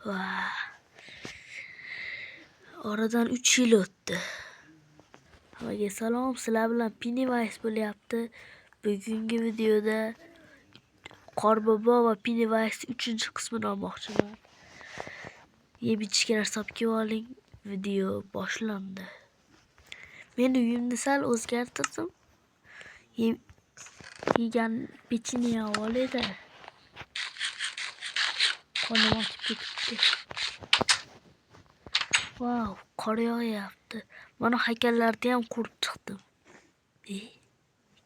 Vah. Oradan 3 yil o'tdi. Hammaga salom, sizlar bilan Pennywise bo'lyapti. Bugungi videoda Qorbobo va Pennywise 3-qismini olmoqchiman. Yeb ichishga narsa olib kelib oling. Video boshlandi. Men uyimni sal o'zgartirdim. Yegan pecheniya oladi. Qo'lim ochib ketibdi. Wow, qor yog'yapti. Mana haykallarni ham qurib chiqdim.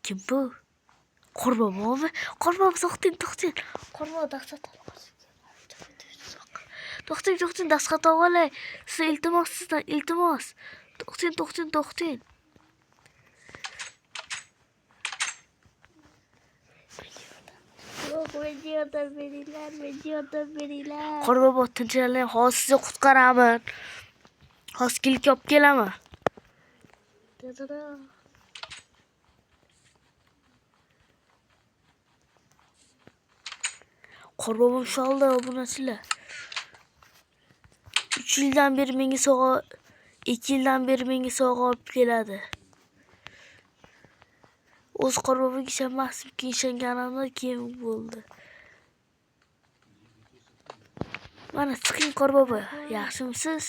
Kim bu? Qorbobomi? Qorbobo, to'xting. Qorbobo, dahshat. To'xting, dahshat olay. Siz iltimos. To'xting. Yordam beringlar. Qorbobo, tinchlanib, hozir sizni qutqaraman. Hozir kelib olib kelaman. Qorbobom sholda obunachilar. 3 yildan beri menga sovg'a, 2 yildan beri menga sovg'a olib keladi. O'z Qorboboga ishonmasdim, ishonganimda keyin bo'ldi. Mana chiqing Qorbobo, yaxshimisiz?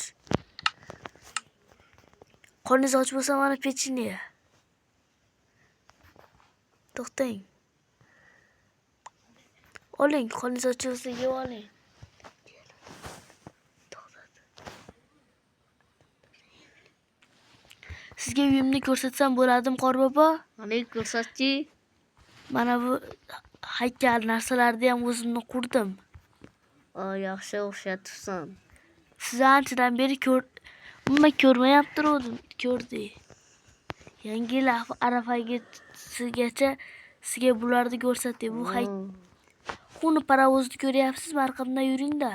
Qorningiz och bo'lsa mana pecheniya. To'xtang. Oling, qorningiz och bo'lsa yeb oling. Sizga uyimni ko'rsatsam bo'ladimi, Qorbobo? Mana ko'rsatchi. Mana bu haykal narsalarni ham o'zimni qurdim. Yaxshi o'xshatibsan. Siz anchadan beri ko'rmayaptirdim, ko'rdik. Yangi yil arafasigacha sizga bularni ko'rsatdik. Bu xuni parovozni ko'ryapsizmi? Arqamdan yuring-da.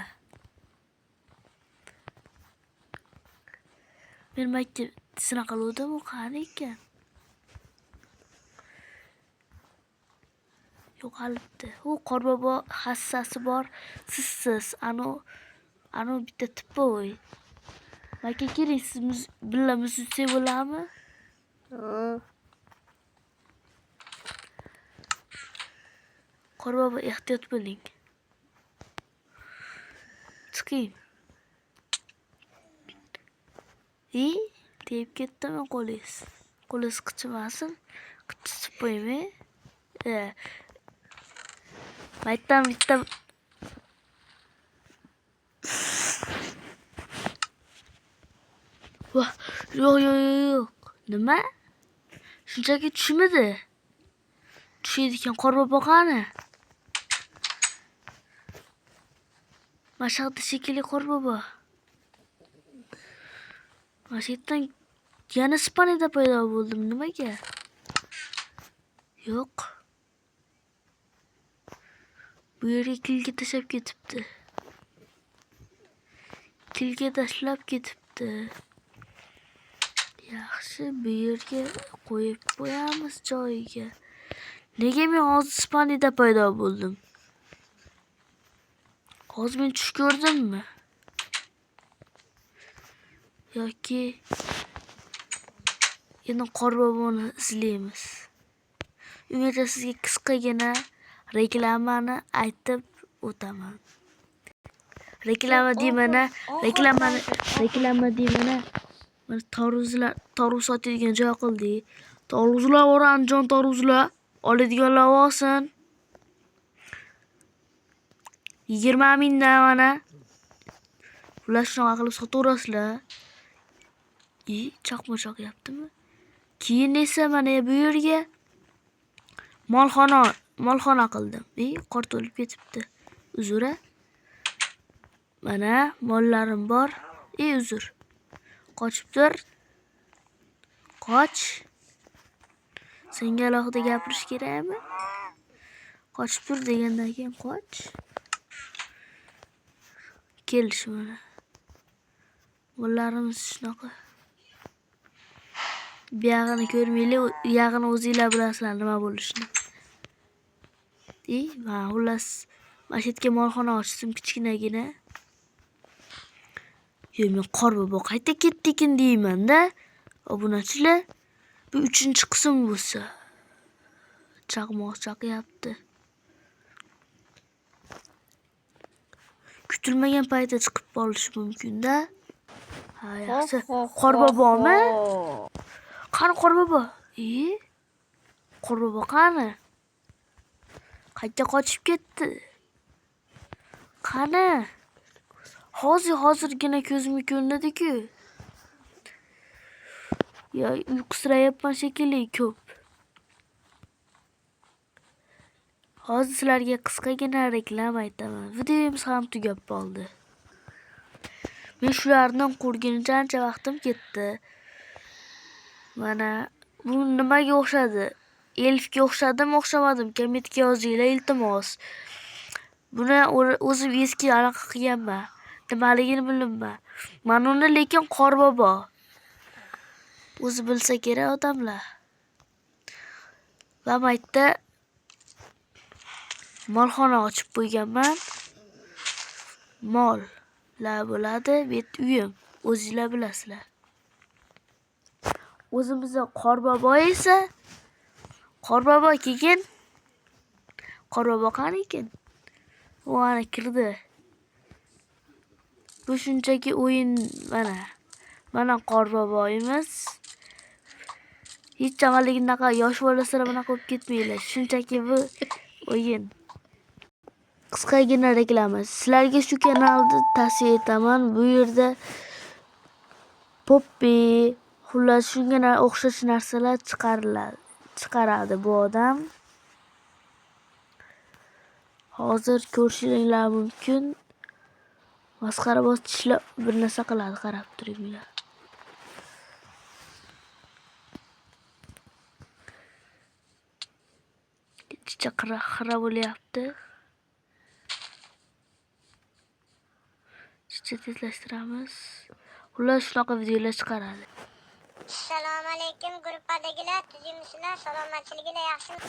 Men maktab sinaqa qiluvdim, u qani ekan? Yo'qolibdi. U Qorbobo hassasi bor, sizsiz. Anu bitta tipoy. Maka keling, siz birga muzitsak bo'ladimi? Qorbobo, ehtiyot bo'ling. Chiqing. Deyib ketdimi qo'lingiz? Qo'lingiz qichimasin. Qichitib qo'ying. Maytdan bitta yo'q. Nima? Shunchaki tushmidi. Tushadigan Qorbobo qani? Mashaqda shekilli Qorbobo. Mashaqdan yana Ispaniyada paydo bo'ldim. Nimaga? Yo'q. Bu yerga kilga tashlab ketibdi. Yaxshi, bu yerga qo'yib qo'yamiz joyiga. Nega men hozir Ispaniyada paydo bo'ldim? Hozir men tush ko'rdimmi? Yoki yana Qorboboni izlaymiz. Ungacha sizga qisqagina reklamani aytib o'taman. Reklama deymana. Mana tarvuz sotadigan joy qildik. Tarvuzlar bor, Andijon tarvuzlar. Oladiganlar olsin. 20 mingdan mana. Ular shunaqa qilib sotaverasizlar. Chaqmoq yaptimi? Keyin esa mana bu yerga molxona qildim. Qor to'lib ketibdi. Uzr-a. Mana mollarim bor. Uzr. Qochib tur. Qoch. Senga alohida gapirish kerakmi? Qochib tur degandan keyin qoch. Kelish mana. Mollarimiz shunaqa. Bu yog'ini ko'rmaylar, u yog'ini o'zinglar bilasizlar nima bo'lishini. Xullas, mana shu yerga molxona ochdim, kichkinagina. Yo, men Qorbobo qayta ketdi ekan deyman-da. Obunachilar, bu 3-qism bo'lsa. Chaqmoq chaqyapti. Kutilmagan paytda chiqib qolishi mumkin-da. Ha, yaxshi. Qorbobomi? Qani Qorbobo? Qorbobo qani? Qayerga qochib ketdi? Qani? Hozirgina ko'zimga ko'rindi-ku. Ya, uyqusirayapman shekilli ko'p. Hozir sizlarga qisqagina reklama aytaman. Videomiz ham tugab qoldi. Men shulardan qo'rgunicha ancha vaqtim ketdi. Mana bu nimaga o'xshadi? Elfga o'xshadimi, o'xshamadim? Kommentga yozinglar iltimos. Buni o'zim eski anaqa qilganman. Nimaligini bilmayman. Mana uni lekin Qorbobo. O'zi bilsa kerak odamlar. Va maytda molxona ochib qo'yganman. Mollar bo'ladi, bet uyim. O'zingizlar bilasizlar. O'zimizda Qorbobo esa Qorbobo keyin Qorbobo qani ekan? U ana kirdi. Bu shunchaki o'yin mana. Mana Qorboboyimiz. Hech chamaligi yosh bolalar bunaqa bo'lib ketmanglar. Shunchaki bu o'yin. Qisqagina reklama. Sizlarga shu kanalni tavsiya etaman. Bu yerda Poppy, xullas shunga o'xshash narsalar chiqaradi bu odam. Hozir ko'rishingiz mumkin. Masxarabozlar tishlar bir narsa qiladi, qarab turinglar. Ichicha xira bo'lyapti. Tezlashtiramiz. Xullas shunaqa videolar chiqaradi. Assalomu alaykum gruppadagilar, tuzimsizlar, salomatchiliginglar yaxshimi?